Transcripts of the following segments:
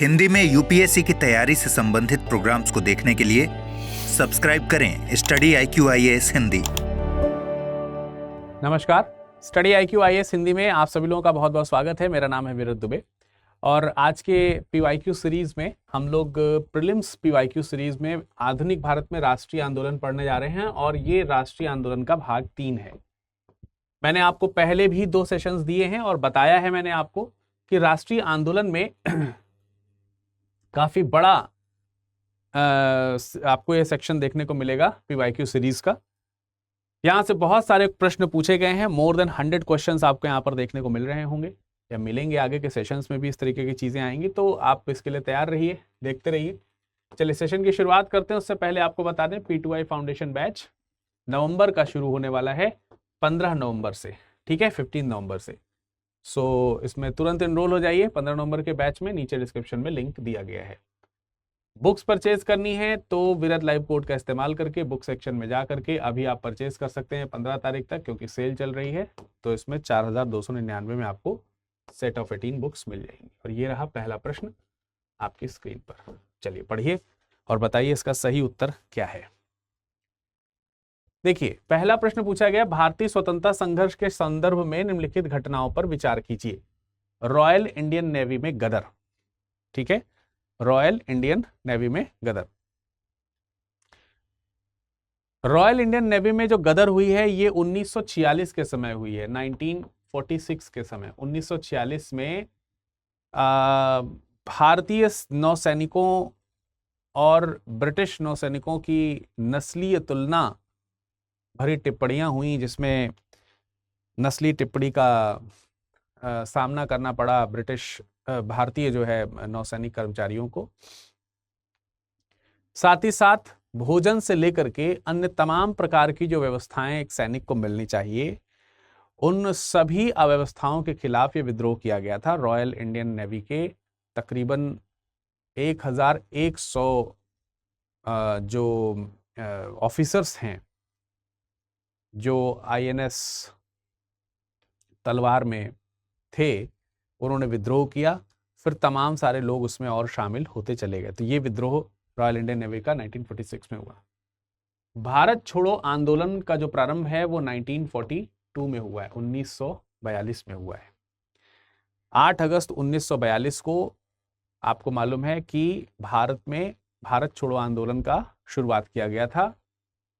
हिंदी में यूपीएससी की तैयारी से संबंधित प्रोग्राम्स को देखने के लिए सब्सक्राइब करें स्टडी IQ IAS हिंदी। नमस्कार, स्टडी IQ IAS हिंदी में आप सभी लोगों का बहुत बहुत स्वागत है। मेरा नाम है वीरत दुबे और आज के PYQ सीरीज में हम लोग प्रीलिम्स PYQ सीरीज में आधुनिक भारत में राष्ट्रीय आंदोलन पढ़ने जा रहे हैं और ये राष्ट्रीय आंदोलन का भाग 3 है। मैंने आपको पहले भी 2 सेशंस दिए हैं और बताया है मैंने आपको कि राष्ट्रीय आंदोलन में काफी बड़ा आपको ये सेक्शन देखने को मिलेगा PYQ सीरीज का। यहाँ से बहुत सारे प्रश्न पूछे गए हैं। मोर देन 100 क्वेश्चंस आपको यहाँ पर देखने को मिल रहे होंगे या मिलेंगे। आगे के सेशंस में भी इस तरीके की चीजें आएंगी, तो आप इसके लिए तैयार रहिए, देखते रहिए। चलिए सेशन की शुरुआत करते हैं। उससे पहले आपको बता दें P2I फाउंडेशन बैच नवंबर का शुरू होने वाला है 15 नवंबर से, ठीक है, 15 नवंबर से। सो इसमें तुरंत एनरोल हो जाइए 15 नवंबर के बैच में। नीचे डिस्क्रिप्शन में लिंक दिया गया है। बुक्स परचेज करनी है तो विरत लाइव कोड का इस्तेमाल करके बुक सेक्शन में जा करके अभी आप परचेज कर सकते हैं 15 तारीख तक, क्योंकि सेल चल रही है। तो इसमें 4299 में आपको सेट ऑफ 18 बुक्स मिल जाएंगी। और ये रहा पहला प्रश्न आपकी स्क्रीन पर। चलिए पढ़िए और बताइए इसका सही उत्तर क्या है। देखिए, पहला प्रश्न पूछा गया, भारतीय स्वतंत्रता संघर्ष के संदर्भ में निम्नलिखित घटनाओं पर विचार कीजिए। रॉयल इंडियन नेवी में गदर, ठीक है, रॉयल इंडियन नेवी में गदर। रॉयल इंडियन नेवी में जो गदर हुई है ये 1946 के समय हुई है, 1946 के समय। 1946 में भारतीय नौसैनिकों और ब्रिटिश नौसैनिकों की नस्लीय तुलना भरी टिप्पणियां हुई, जिसमें नस्ली टिप्पणी का सामना करना पड़ा ब्रिटिश भारतीय जो है नौसैनिक कर्मचारियों को। साथ ही साथ भोजन से लेकर के अन्य तमाम प्रकार की जो व्यवस्थाएं एक सैनिक को मिलनी चाहिए, उन सभी अव्यवस्थाओं के खिलाफ ये विद्रोह किया गया था। रॉयल इंडियन नेवी के तकरीबन 1100 जो ऑफिसर्स हैं जो INS तलवार में थे, उन्होंने विद्रोह किया। फिर तमाम सारे लोग उसमें और शामिल होते चले गए। तो ये विद्रोह रॉयल इंडियन नेवी का 1946 में हुआ। भारत छोड़ो आंदोलन का जो प्रारंभ है वो 1942 में हुआ है, 1942 में हुआ है। 8 अगस्त 1942 को आपको मालूम है कि भारत में भारत छोड़ो आंदोलन का शुरुआत किया गया था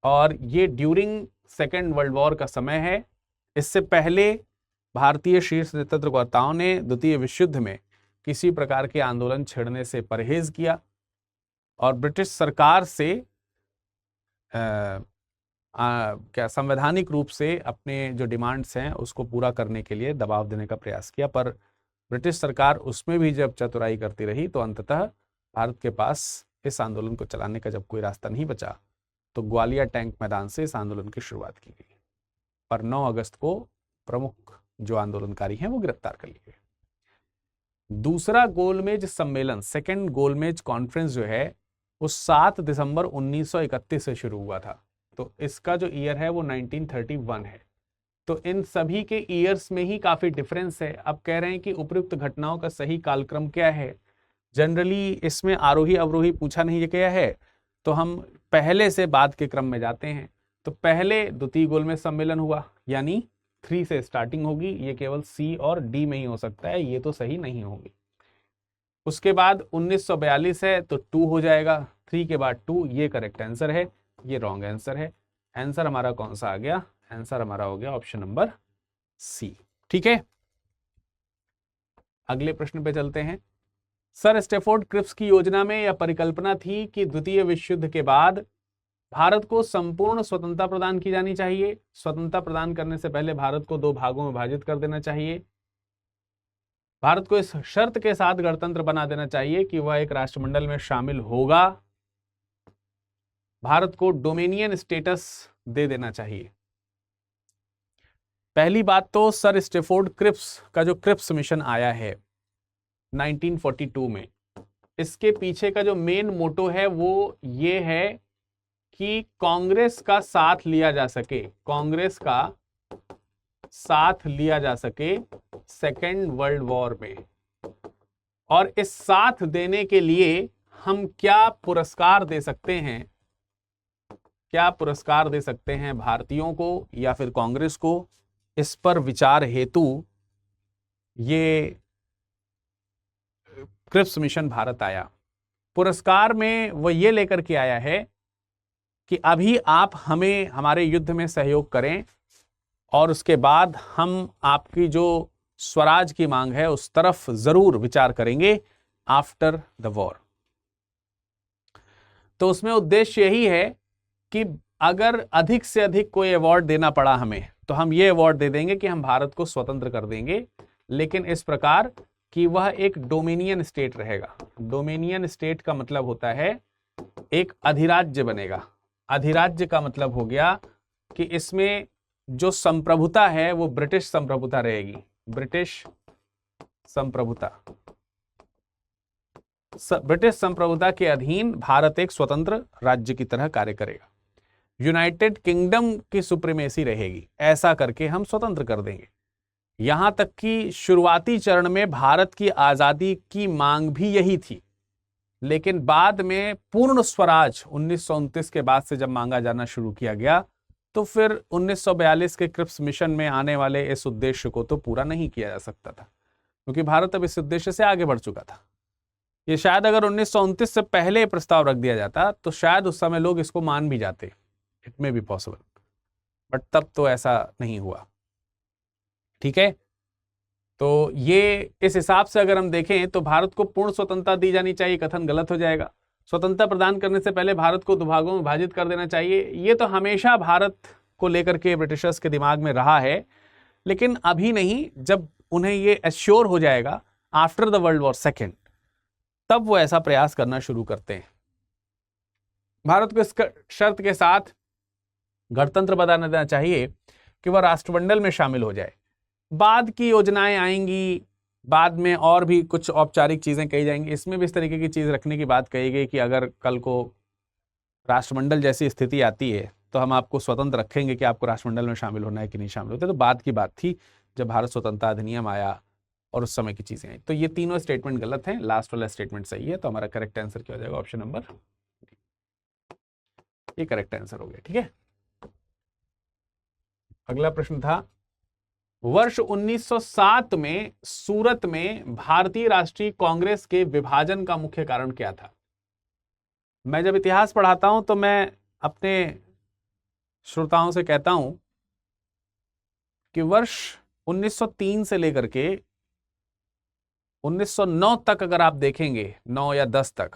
और ये ड्यूरिंग सेकेंड वर्ल्ड वॉर का समय है। इससे पहले भारतीय शीर्ष नेतृत्वकर्ताओं ने द्वितीय विश्व युद्ध में किसी प्रकार के आंदोलन छेड़ने से परहेज किया और ब्रिटिश सरकार से क्या संवैधानिक रूप से अपने जो डिमांड्स हैं उसको पूरा करने के लिए दबाव देने का प्रयास किया। पर ब्रिटिश सरकार उसमें भी जब चतुराई करती रही तो अंततः भारत के पास इस आंदोलन को चलाने का जब कोई रास्ता नहीं बचा तो ग्वालियर टैंक मैदान से इस आंदोलन की शुरुआत की गई। पर 9 अगस्त को प्रमुख जो आंदोलनकारी हैं वो गिरफ्तार कर लिए गए। दूसरा गोलमेज सम्मेलन, सेकेंड गोलमेज कॉन्फ्रेंस जो है वो 7 दिसंबर 1931 से शुरू हुआ था। तो इसका जो ईयर है वो 1931 है। तो इन सभी के ईयर्स में ही काफी डिफरेंस है। अब कह रहे हैं कि उपयुक्त घटनाओं का सही कालक्रम क्या है। जनरली इसमें आरोही अवरोही पूछा नहीं गया है, तो हम पहले से बाद के क्रम में जाते हैं। तो पहले द्वितीय गोलमेज सम्मेलन हुआ, यानी 3 से स्टार्टिंग होगी। ये केवल C और D में ही हो सकता है, ये तो सही नहीं होगी। उसके बाद 1942 है तो 2 हो जाएगा, 3 के बाद 2, ये करेक्ट आंसर है, ये रॉन्ग आंसर है। आंसर हमारा कौन सा आ गया? आंसर हमारा हो गया ऑप्शन नंबर C, ठीक है। अगले प्रश्न पे चलते हैं। सर स्टैफोर्ड क्रिप्स की योजना में यह परिकल्पना थी कि द्वितीय विश्व युद्ध के बाद भारत को संपूर्ण स्वतंत्रता प्रदान की जानी चाहिए। स्वतंत्रता प्रदान करने से पहले भारत को 2 भागों में विभाजित कर देना चाहिए। भारत को इस शर्त के साथ गणतंत्र बना देना चाहिए कि वह एक राष्ट्रमंडल में शामिल होगा। भारत को डोमिनियन स्टेटस दे देना चाहिए। पहली बात तो सर स्टैफोर्ड क्रिप्स का जो क्रिप्स मिशन आया है 1942 में, इसके पीछे का जो मेन मोटो है वो ये है कि कांग्रेस का साथ लिया जा सके, कांग्रेस का साथ लिया जा सके सेकेंड वर्ल्ड वॉर में। और इस साथ देने के लिए हम क्या पुरस्कार दे सकते हैं, क्या पुरस्कार दे सकते हैं भारतीयों को या फिर कांग्रेस को, इस पर विचार हेतु ये क्रिप्स मिशन भारत आया। पुरस्कार में वो ये लेकर के आया है कि अभी आप हमें हमारे युद्ध में सहयोग करें और उसके बाद हम आपकी जो स्वराज की मांग है उस तरफ जरूर विचार करेंगे आफ्टर द वॉर। तो उसमें उद्देश्य यही है कि अगर अधिक से अधिक कोई अवार्ड देना पड़ा हमें तो हम ये अवार्ड दे देंगे कि हम भारत को स्वतंत्र कर देंगे, लेकिन इस प्रकार कि वह एक डोमिनियन स्टेट रहेगा। डोमिनियन स्टेट का मतलब होता है एक अधिराज्य बनेगा। अधिराज्य का मतलब हो गया कि इसमें जो संप्रभुता है वो ब्रिटिश संप्रभुता रहेगी, ब्रिटिश संप्रभुता। ब्रिटिश संप्रभुता के अधीन भारत एक स्वतंत्र राज्य की तरह कार्य करेगा। यूनाइटेड किंगडम की सुप्रीमेसी रहेगी, ऐसा करके हम स्वतंत्र कर देंगे। यहां तक कि शुरुआती चरण में भारत की आजादी की मांग भी यही थी, लेकिन बाद में पूर्ण स्वराज 1929 के बाद से जब मांगा जाना शुरू किया गया तो फिर 1942 के क्रिप्स मिशन में आने वाले इस उद्देश्य को तो पूरा नहीं किया जा सकता था, क्योंकि भारत अब इस उद्देश्य से आगे बढ़ चुका था। ये शायद अगर 1929 से पहले प्रस्ताव रख दिया जाता तो शायद उस समय लोग इसको मान भी जाते, it may be possible, but तब तो ऐसा नहीं हुआ। ठीक है, तो ये इस हिसाब से अगर हम देखें तो भारत को पूर्ण स्वतंत्रता दी जानी चाहिए, कथन गलत हो जाएगा। स्वतंत्रता प्रदान करने से पहले भारत को 2 भागों में विभाजित कर देना चाहिए, ये तो हमेशा भारत को लेकर के ब्रिटिशर्स के दिमाग में रहा है, लेकिन अभी नहीं। जब उन्हें ये एश्योर हो जाएगा after the world war second, तब वो ऐसा प्रयास करना शुरू करते हैं। भारत को इस शर्त के साथ गणतंत्र बना देना चाहिए कि वह राष्ट्रमंडल में शामिल हो जाए। बाद की योजनाएं आएंगी, बाद में और भी कुछ औपचारिक चीजें कही जाएंगी, इसमें भी इस तरीके की चीज रखने की बात कही गई कि अगर कल को राष्ट्रमंडल जैसी स्थिति आती है तो हम आपको स्वतंत्र रखेंगे कि आपको राष्ट्रमंडल में शामिल होना है कि नहीं शामिल होते। तो बाद की बात थी जब भारत स्वतंत्रता अधिनियम आया और उस समय की चीजें आई। तो ये तीनों स्टेटमेंट गलत हैं, लास्ट वाला स्टेटमेंट सही है। तो हमारा करेक्ट आंसर क्या हो जाएगा? ऑप्शन नंबर, ये करेक्ट आंसर हो गया। ठीक है, अगला प्रश्न था, वर्ष 1907 में सूरत में भारतीय राष्ट्रीय कांग्रेस के विभाजन का मुख्य कारण क्या था? मैं जब इतिहास पढ़ाता हूं तो मैं अपने श्रोताओं से कहता हूं कि वर्ष 1903 से लेकर के 1909 तक अगर आप देखेंगे, 9 या 10 तक,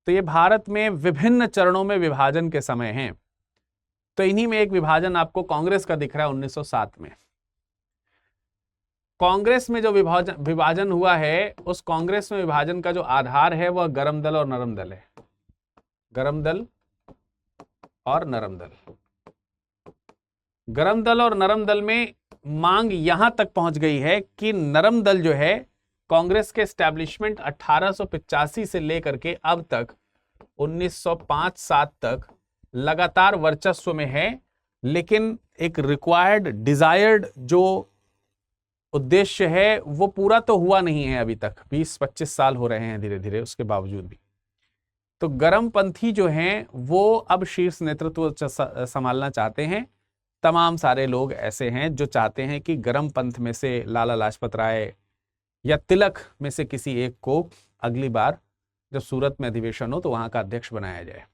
तो ये भारत में विभिन्न चरणों में विभाजन के समय हैं। तो इन्हीं में एक विभाजन आपको कांग्रेस का दिख रहा है 1907 में। कांग्रेस में जो विभाजन हुआ है, उस कांग्रेस में विभाजन का जो आधार है वह गरम दल और नरम दल है। गरम दल और नरम दल। गरम दल और नरम दल में मांग यहां तक पहुंच गई है कि नरम दल जो है कांग्रेस के एस्टैब्लिशमेंट 1885 से लेकर के अब तक 1905-07 तक लगातार वर्चस्व में है, लेकिन एक रिक्वायर्ड डिजायर्ड जो उद्देश्य है वो पूरा तो हुआ नहीं है अभी तक। 20-25 साल हो रहे हैं धीरे धीरे, उसके बावजूद भी। तो गरमपंथी जो हैं वो अब शीर्ष नेतृत्व संभालना चाहते हैं। तमाम सारे लोग ऐसे हैं जो चाहते हैं कि गरम पंथ में से लाला लाजपत राय या तिलक में से किसी एक को अगली बार जब सूरत में अधिवेशन हो तो वहां का अध्यक्ष बनाया जाए।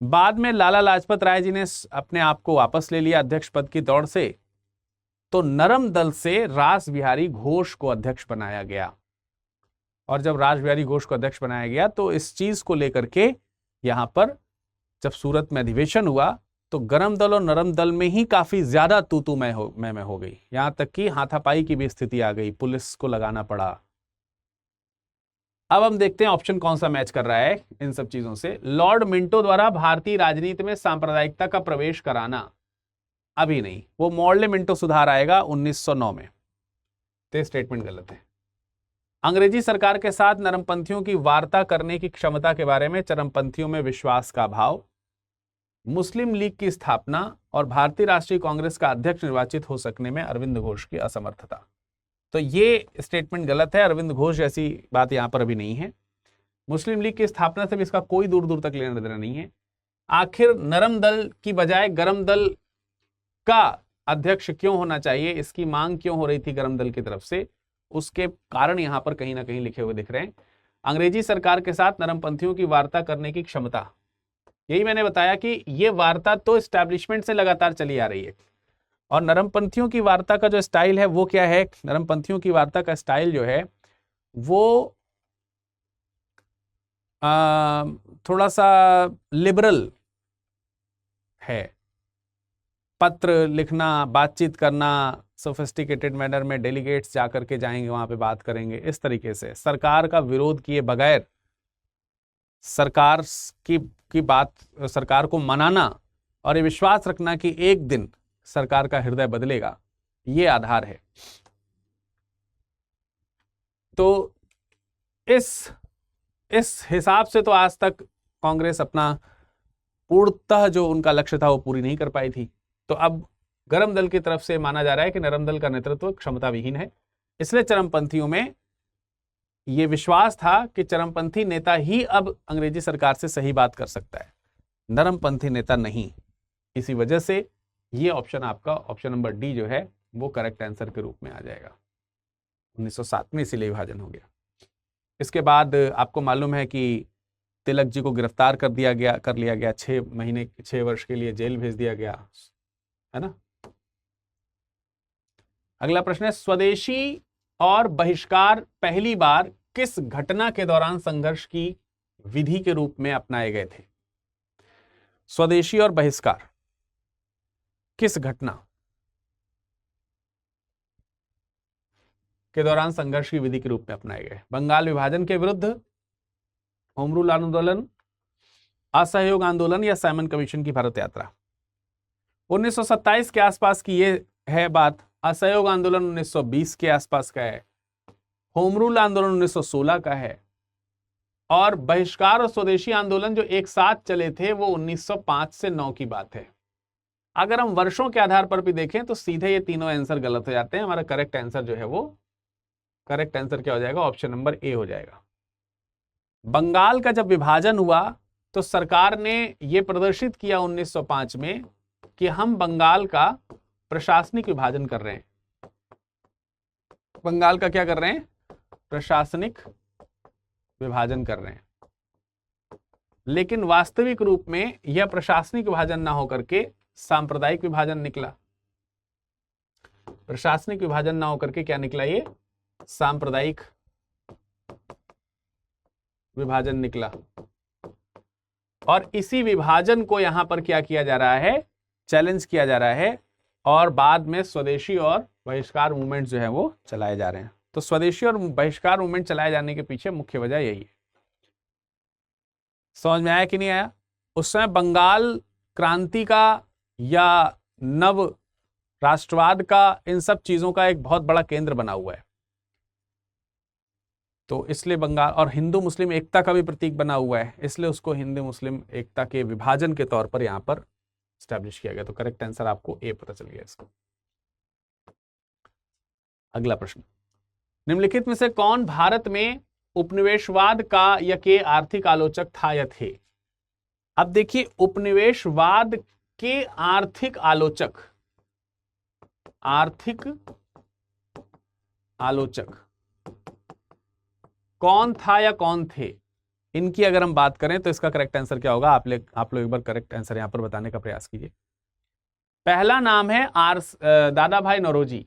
बाद में लाला लाजपत राय जी ने अपने आप को वापस ले लिया अध्यक्ष पद की दौड़ से, तो नरम दल से रास बिहारी घोष को अध्यक्ष बनाया गया। और जब रास बिहारी घोष को अध्यक्ष बनाया गया तो इस चीज को लेकर के यहां पर जब सूरत में अधिवेशन हुआ तो गरम दल और नरम दल में ही काफी ज्यादा तू मैं हो गई। यहां तक कि हाथापाई की भी स्थिति आ गई, पुलिस को लगाना पड़ा। अब हम देखते हैं ऑप्शन कौन सा मैच कर रहा है इन सब चीजों से। लॉर्ड मिंटो द्वारा भारतीय राजनीति में सांप्रदायिकता का प्रवेश कराना, अभी नहीं, वो मॉडले मिंटो सुधार आएगा 1909 में। तो स्टेटमेंट गलत है। अंग्रेजी सरकार के साथ नरमपंथियों की वार्ता करने की क्षमता के बारे में चरमपंथियों में विश्वास का अभाव, मुस्लिम लीग की स्थापना और भारतीय राष्ट्रीय कांग्रेस का अध्यक्ष निर्वाचित हो सकने में अरविंद घोष की असमर्थता। तो ये स्टेटमेंट गलत है। अरविंद घोष जैसी बात यहाँ पर अभी नहीं है। मुस्लिम लीग की स्थापना से भी इसका कोई दूर दूर तक लेना देना नहीं है। आखिर नरम दल की बजाय गरम दल का अध्यक्ष क्यों होना चाहिए, इसकी मांग क्यों हो रही थी गरम दल की तरफ से, उसके कारण यहां पर कहीं ना कहीं लिखे हुए दिख रहे हैं। अंग्रेजी सरकार के साथ नरमपंथियों की वार्ता करने की क्षमता, यही मैंने बताया कि ये वार्ता तो एस्टैब्लिशमेंट से लगातार चली आ रही है। और नरमपंथियों की वार्ता का जो स्टाइल है वो क्या है, नरमपंथियों की वार्ता का स्टाइल जो है वो थोड़ा सा लिबरल है। पत्र लिखना, बातचीत करना, सोफिस्टिकेटेड मैनर में डेलीगेट्स जाकर के जाएंगे, वहां पे बात करेंगे, इस तरीके से सरकार का विरोध किए बगैर सरकार की बात, सरकार को मनाना और ये विश्वास रखना कि एक दिन सरकार का हृदय बदलेगा, ये आधार है। तो इस हिसाब से तो आज तक कांग्रेस अपना पूर्णतः जो उनका लक्ष्य था वो पूरी नहीं कर पाई थी। तो अब गरम दल की तरफ से माना जा रहा है कि नरम दल का नेतृत्व क्षमता विहीन है, इसलिए चरमपंथियों में यह विश्वास था कि चरमपंथी नेता ही अब अंग्रेजी सरकार से सही बात कर सकता है, नरमपंथी नेता नहीं। इसी वजह से ये ऑप्शन आपका ऑप्शन नंबर डी जो है वो करेक्ट आंसर के रूप में आ जाएगा। 1907 में इसीलिए विभाजन हो गया। इसके बाद आपको मालूम है कि तिलक जी को गिरफ्तार कर लिया गया, 6 वर्ष के लिए जेल भेज दिया गया, है ना। अगला प्रश्न है, स्वदेशी और बहिष्कार पहली बार किस घटना के दौरान संघर्ष की विधि के रूप में अपनाए गए थे? स्वदेशी और बहिष्कार किस घटना के दौरान संघर्ष की विधि के रूप में अपनाए गए? बंगाल विभाजन के विरुद्ध, होम रूल आंदोलन, असहयोग आंदोलन या साइमन कमीशन की भारत यात्रा? 1927 के आसपास की ये है बात। असहयोग आंदोलन 1920 के आसपास का है, होम रूल आंदोलन 1916 का है, और बहिष्कार और स्वदेशी आंदोलन जो एक साथ चले थे वो 1905 से 9 की बात है। अगर हम वर्षों के आधार पर भी देखें तो सीधे ये तीनों आंसर गलत हो जाते हैं। हमारा करेक्ट आंसर जो है वो करेक्ट आंसर क्या हो जाएगा? ऑप्शन नंबर ए हो जाएगा। बंगाल का जब विभाजन हुआ तो सरकार ने यह प्रदर्शित किया 1905 में कि हम बंगाल का प्रशासनिक विभाजन कर रहे हैं। बंगाल का क्या कर रहे हैं? प्रशासनिक विभाजन कर रहे हैं। लेकिन वास्तविक रूप में यह प्रशासनिक विभाजन ना होकर के सांप्रदायिक विभाजन निकला। प्रशासनिक विभाजन ना होकर के क्या निकला? ये सांप्रदायिक विभाजन निकला। और इसी विभाजन को यहां पर क्या किया जा रहा है? चैलेंज किया जा रहा है, और बाद में स्वदेशी और बहिष्कार मूवमेंट जो है वो चलाए जा रहे हैं। तो स्वदेशी और बहिष्कार मूवमेंट चलाए जाने के पीछे मुख्य वजह यही है। समझ में आया कि नहीं आया? उस समय बंगाल क्रांति का या नव राष्ट्रवाद का, इन सब चीजों का एक बहुत बड़ा केंद्र बना हुआ है। तो इसलिए बंगाल, और हिंदू मुस्लिम एकता का भी प्रतीक बना हुआ है, इसलिए उसको हिंदू मुस्लिम एकता के विभाजन के तौर पर यहां पर स्टैब्लिश किया गया। तो करेक्ट आंसर आपको ए पता चल गया इसका। अगला प्रश्न, निम्नलिखित में से कौन भारत में उपनिवेशवाद का या के आर्थिक आलोचक था या थे? अब देखिए, उपनिवेशवाद के आर्थिक आलोचक कौन था या कौन थे, इनकी अगर हम बात करें तो इसका करेक्ट आंसर क्या होगा? आप लोग एक बार करेक्ट आंसर यहां पर बताने का प्रयास कीजिए। पहला नाम है दादा भाई नौरोजी।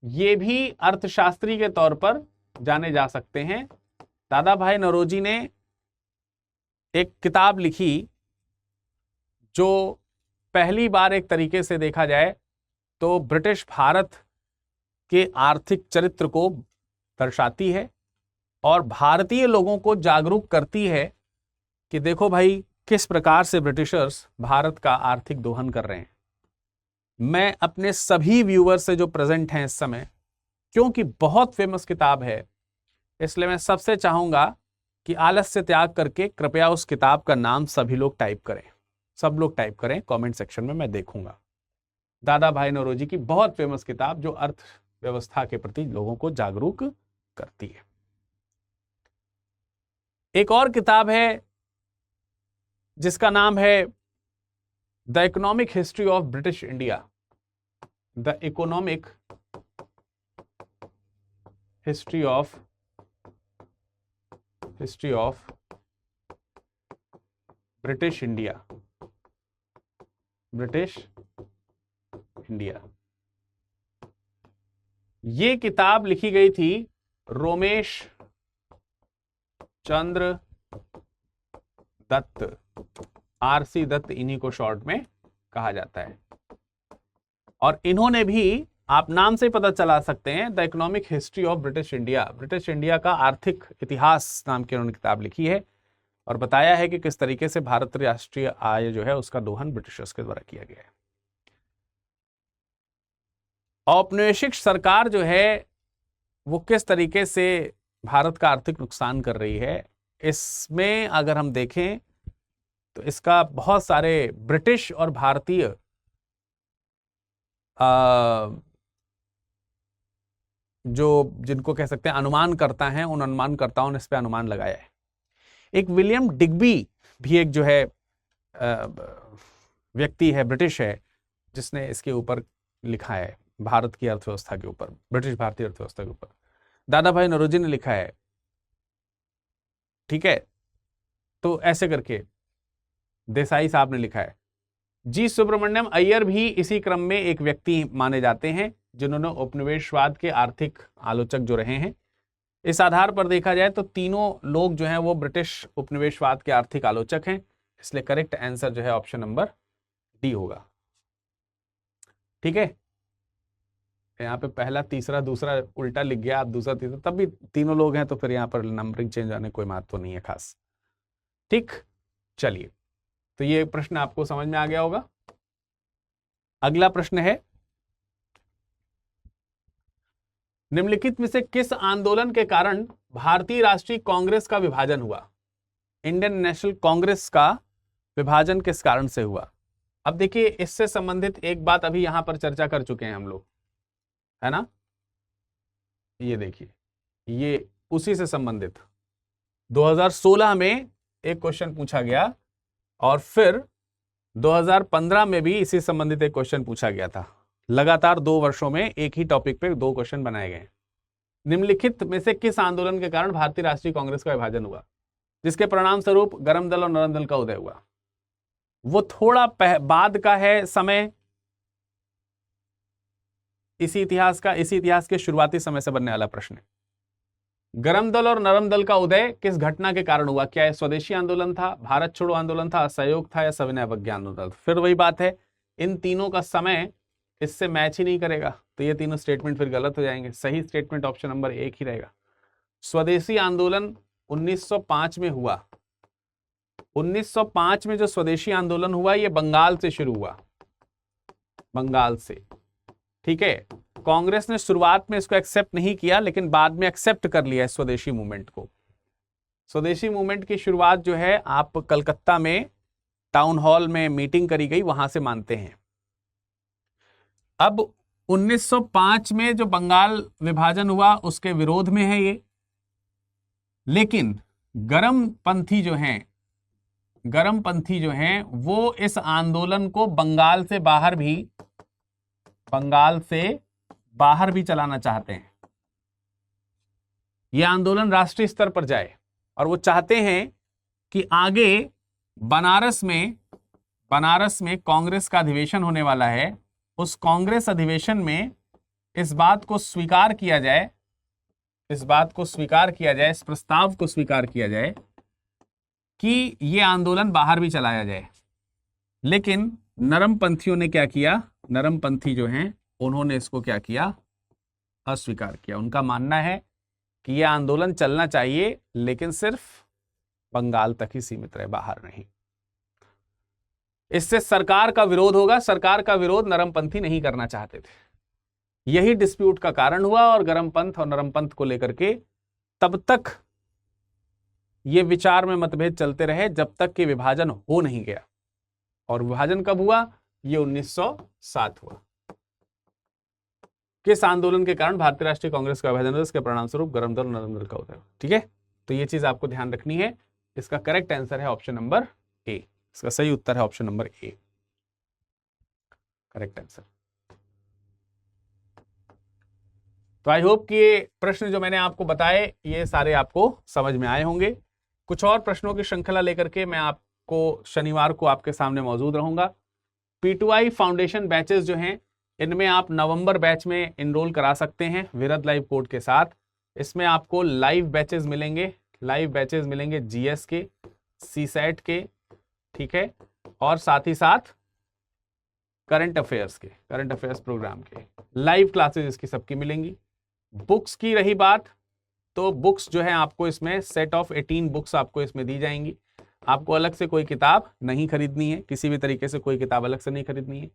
ये भी अर्थशास्त्री के तौर पर जाने जा सकते हैं। दादा भाई नौरोजी ने एक किताब लिखी जो पहली बार एक तरीके से देखा जाए तो ब्रिटिश भारत के आर्थिक चरित्र को दर्शाती है और भारतीय लोगों को जागरूक करती है कि देखो भाई, किस प्रकार से ब्रिटिशर्स भारत का आर्थिक दोहन कर रहे हैं। मैं अपने सभी व्यूअर से जो प्रेजेंट हैं इस समय, क्योंकि बहुत फेमस किताब है, इसलिए मैं सबसे चाहूंगा कि आलस्य त्याग करके कृपया उस किताब का नाम सभी लोग टाइप करें। सब लोग टाइप करें कमेंट सेक्शन में, मैं देखूंगा। दादा भाई नौरोजी की बहुत फेमस किताब जो व्यवस्था के प्रति लोगों को जागरूक करती है। एक और किताब है जिसका नाम है the economic history of British India, the economic history of British India, ये किताब लिखी गई थी रोमेश चंद्र दत्त, आरसी दत्त इन्हीं को शॉर्ट में कहा जाता है। और इन्होंने भी, आप नाम से पता चला सकते हैं, the economic history of British India, British India का आर्थिक इतिहास नाम की उन्होंने किताब लिखी है और बताया है कि किस तरीके से भारत राष्ट्रीय आय जो है उसका दोहन ब्रिटिशर्स के द्वारा किया गया है। औपनिवेशिक सरकार जो है वो किस तरीके से भारत का आर्थिक नुकसान कर रही है, इसमें अगर हम देखें तो इसका बहुत सारे ब्रिटिश और भारतीय जो जिनको कह सकते हैं अनुमानकर्ता हैं, उन अनुमानकर्ताओं ने इस पे अनुमान लगाया है। एक विलियम डिग्बी भी एक जो है व्यक्ति है, ब्रिटिश है, जिसने इसके ऊपर लिखा है, भारत की अर्थव्यवस्था के ऊपर, ब्रिटिश भारतीय अर्थव्यवस्था के ऊपर। दादा भाई नौरोजी ने लिखा है, ठीक है। तो ऐसे करके देसाई साहब ने लिखा है। जी सुब्रमण्यम अय्यर भी इसी क्रम में एक व्यक्ति माने जाते हैं जिन्होंने उपनिवेशवाद के आर्थिक आलोचक जो रहे हैं। इस आधार पर देखा जाए तो तीनों लोग जो हैं वो ब्रिटिश उपनिवेशवाद के आर्थिक आलोचक हैं, इसलिए करेक्ट आंसर जो है ऑप्शन नंबर डी होगा। ठीक है, यहाँ पे पहला तीसरा दूसरा उल्टा लिख गया, आप दूसरा तीसरा, तब भी तीनों लोग हैं तो फिर यहाँ पर नंबरिंग चेंज आने कोई महत्व तो नहीं है खास। ठीक, चलिए, तो ये प्रश्न आपको समझ में आ गया होगा। अगला प्रश्न है, निम्नलिखित में से किस आंदोलन के कारण भारतीय राष्ट्रीय कांग्रेस का विभाजन हुआ? इंडियन नेशनल कांग्रेस का विभाजन किस कारण से हुआ? अब देखिए, इससे संबंधित एक बात अभी यहां पर चर्चा कर चुके हैं हम लोग, है ना। ये देखिए, ये उसी से संबंधित 2016 में एक क्वेश्चन पूछा गया और फिर 2015 में भी इसी संबंधित एक क्वेश्चन पूछा गया था। लगातार 2 वर्षों में एक ही टॉपिक पे 2 क्वेश्चन बनाए गए। निम्नलिखित में से किस आंदोलन के कारण भारतीय राष्ट्रीय कांग्रेस का विभाजन हुआ, जिसके परिणाम स्वरूप गरम दल और नरम दल का उदय हुआ? वो थोड़ा बाद का है समय, इसी इतिहास के शुरुआती समय से बनने वाला प्रश्न है। गरम दल और नरम दल का उदय किस घटना के कारण हुआ? क्या यह स्वदेशी आंदोलन था, भारत छोड़ो आंदोलन था, असहयोग था, या सविनय अवज्ञा आंदोलन? फिर वही बात है, इन तीनों का समय इससे मैच ही नहीं करेगा, तो ये तीनों स्टेटमेंट फिर गलत हो जाएंगे। सही स्टेटमेंट ऑप्शन नंबर 1 ही रहेगा। स्वदेशी आंदोलन 1905 में हुआ। 1905 में जो स्वदेशी आंदोलन हुआ ये बंगाल से शुरू हुआ, बंगाल से। ठीक है, कांग्रेस ने शुरुआत में इसको एक्सेप्ट नहीं किया, लेकिन बाद में एक्सेप्ट कर लिया स्वदेशी मूवमेंट को। स्वदेशी मूवमेंट की शुरुआत जो है आप कलकत्ता में टाउन हॉल में मीटिंग करी गई, वहां से मानते हैं। अब 1905 में जो बंगाल विभाजन हुआ उसके विरोध में है ये, लेकिन गरमपंथी जो हैं वो इस आंदोलन को बंगाल से बाहर भी चलाना चाहते हैं। यह आंदोलन राष्ट्रीय स्तर पर जाए और वो चाहते हैं कि आगे बनारस में कांग्रेस का अधिवेशन होने वाला है, उस कांग्रेस अधिवेशन में इस बात को स्वीकार किया जाए, इस प्रस्ताव को स्वीकार किया जाए कि यह आंदोलन बाहर भी चलाया जाए। लेकिन नरम पंथियों ने क्या किया? नरम पंथी जो हैं उन्होंने इसको क्या किया? अस्वीकार किया। उनका मानना है कि यह आंदोलन चलना चाहिए, लेकिन सिर्फ बंगाल तक ही सीमित रहे, बाहर नहीं। इससे सरकार का विरोध होगा। सरकार का विरोध नरमपंथी नहीं करना चाहते थे। यही डिस्प्यूट का कारण हुआ और गरमपंथ और नरमपंथ को लेकर के तब तक ये विचार में मतभेद चलते रहे जब तक कि विभाजन हो नहीं गया। और विभाजन कब हुआ? ये 1907 हुआ। किस आंदोलन के कारण भारतीय राष्ट्रीय कांग्रेस का विभाजन हुआ, इसके परिणाम स्वरूप गरम दल नरम दल का उदय। ठीक है, तो ये चीज आपको ध्यान रखनी है। इसका करेक्ट आंसर है ऑप्शन नंबर ए। इसका सही उत्तर है option number A, correct answer. तो आई होप कि ये प्रश्न जो मैंने आपको बताए ये सारे आपको समझ में आए होंगे। कुछ और प्रश्नों की श्रृंखला लेकर के मैं आपको शनिवार को आपके सामने मौजूद रहूंगा। P2I फाउंडेशन बैचेस जो हैं इनमें आप नवंबर बैच में इनरोल करा सकते हैं विरद लाइव कोड के साथ। इसमें आपको लाइव बैचेस मिलेंगे, GS के, CSAT के, ठीक है, और साथ ही साथ करंट अफेयर्स प्रोग्राम के लाइव क्लासेस इसकी सबकी मिलेंगी। बुक्स की रही बात, तो बुक्स जो है आपको इसमें सेट ऑफ 18 बुक्स आपको इसमें दी जाएंगी। आपको अलग से कोई किताब नहीं खरीदनी है, किसी भी तरीके से कोई किताब अलग से नहीं खरीदनी है।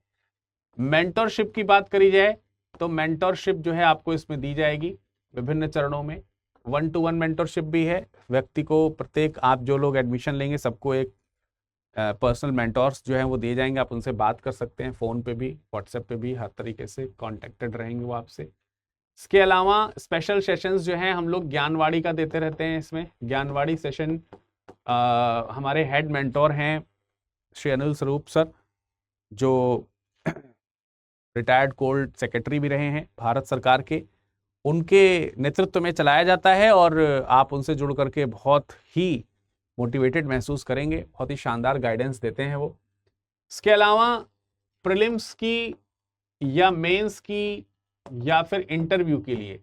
मेंटरशिप की बात करी जाए तो मेंटरशिप जो है आपको इसमें दी जाएगी विभिन्न चरणों में। 1-to-1 मेंटरशिप भी है, व्यक्ति को प्रत्येक आप जो लोग एडमिशन लेंगे सबको एक पर्सनल मेंटर्स जो है वो दिए जाएंगे। आप उनसे बात कर सकते हैं, फोन पे भी, व्हाट्सएप पे भी, हर तरीके से कॉन्टेक्टेड रहेंगे वो आपसे। इसके अलावा स्पेशल सेशंस जो हैं हम लोग ज्ञानवाड़ी का देते रहते हैं। इसमें ज्ञानवाड़ी सेशन हमारे हेड मेंटोर हैं श्री अनिल स्वरूप सर, जो रिटायर्ड कोर्ट सेक्रेटरी भी रहे हैं भारत सरकार के, उनके नेतृत्व में चलाया जाता है और आप उनसे जुड़ करके बहुत ही मोटिवेटेड महसूस करेंगे। बहुत ही शानदार गाइडेंस देते हैं वो। इसके अलावा प्रीलिम्स की या मेंस की या फिर इंटरव्यू के लिए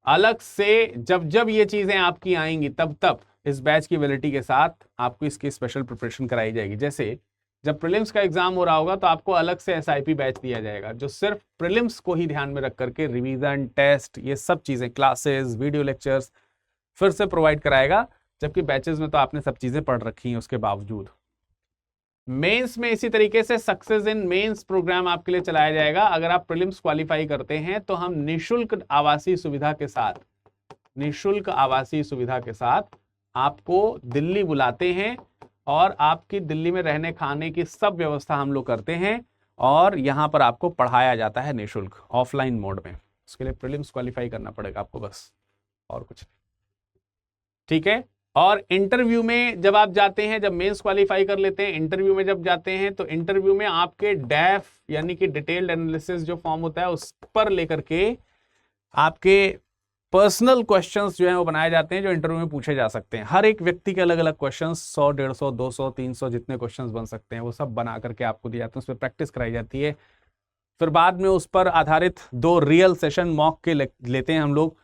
अलग से जब ये चीजें आपकी आएंगी तब इस बैच की वैलिडिटी के साथ आपको इसकी स्पेशल प्रिपरेशन कराई जाएगी। जैसे जब प्रीलिम्स का एग्जाम हो रहा होगा तो आपको अलग से SIP बैच दिया जाएगा जो सिर्फ प्रीलिम्स को ही ध्यान में रख करके रिवीजन, टेस्ट, ये सब चीजें, क्लासेस, वीडियो लेक्चर्स फिर से प्रोवाइड कराएगा, जबकि बैचेस में तो आपने सब चीजें पढ़ रखी हैं उसके बावजूद। मेंस में इसी तरीके से सक्सेस इन मेंस प्रोग्राम आपके लिए चलाया जाएगा। अगर आप प्रीलिम्स क्वालिफाई करते हैं तो हम निःशुल्क आवासीय सुविधा के साथ आपको दिल्ली बुलाते हैं और आपकी दिल्ली में रहने खाने की सब व्यवस्था हम लोग करते हैं और यहाँ पर आपको पढ़ाया जाता है निःशुल्क ऑफलाइन मोड में। उसके लिए प्रीलिम्स क्वालिफाई करना पड़ेगा आपको बस, और कुछ नहीं, ठीक है। और इंटरव्यू में जब आप जाते हैं, जब मेंस क्वालिफाई कर लेते हैं, इंटरव्यू में जब जाते हैं तो इंटरव्यू में आपके डैफ यानी कि डिटेल्ड एनालिसिस जो फॉर्म होता है उस पर लेकर के आपके पर्सनल क्वेश्चंस जो हैं वो बनाए जाते हैं जो इंटरव्यू में पूछे जा सकते हैं। हर एक व्यक्ति के अलग अलग क्वेश्चंस 100, 150, 200, 300 जितने क्वेश्चंस बन सकते हैं वो सब बना करके आपको दिए जाते हैं, उस पर प्रैक्टिस कराई जाती है। फिर बाद में उस पर आधारित 2 रियल सेशन मॉक के लेते हैं हम लोग,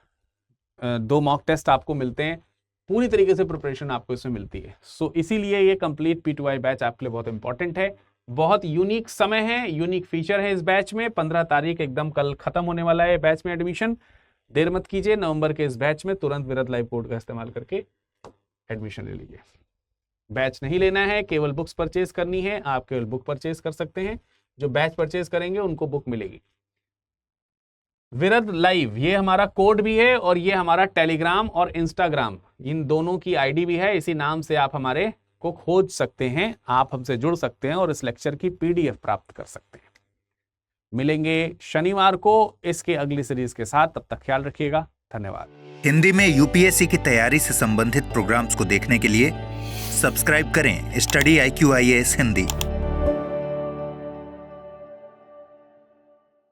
2 मॉक टेस्ट आपको मिलते हैं, पूरी तरीके से प्रिपरेशन आपको इसमें मिलती है। सो इसीलिए ये कंप्लीट P2I बैच आपके लिए बहुत इंपॉर्टेंट है। बहुत यूनिक समय है, यूनिक फीचर है इस बैच में। 15 तारीख एकदम कल खत्म होने वाला है बैच में एडमिशन। देर मत कीजिए, नवंबर के इस बैच में तुरंत विरद लाइव कोड का इस्तेमाल करके एडमिशन ले लीजिए। बैच नहीं लेना है, केवल बुक्स परचेज करनी है, आप केवल बुक परचेज कर सकते हैं। जो बैच परचेज करेंगे उनको बुक मिलेगी। विरद लाइव ये हमारा कोड भी है और ये हमारा टेलीग्राम और इंस्टाग्राम, इन दोनों की आईडी भी है। इसी नाम से आप हमारे को खोज सकते हैं, आप हमसे जुड़ सकते हैं और इस लेक्चर की PDF प्राप्त कर सकते हैं। मिलेंगे शनिवार को इसके अगली सीरीज के साथ, तब तक ख्याल रखिएगा। धन्यवाद। हिंदी में UPSC की तैयारी से संबंधित प्रोग्राम्स को देखने के लिए सब्सक्राइब करें स्टडी IQ IAS हिंदी।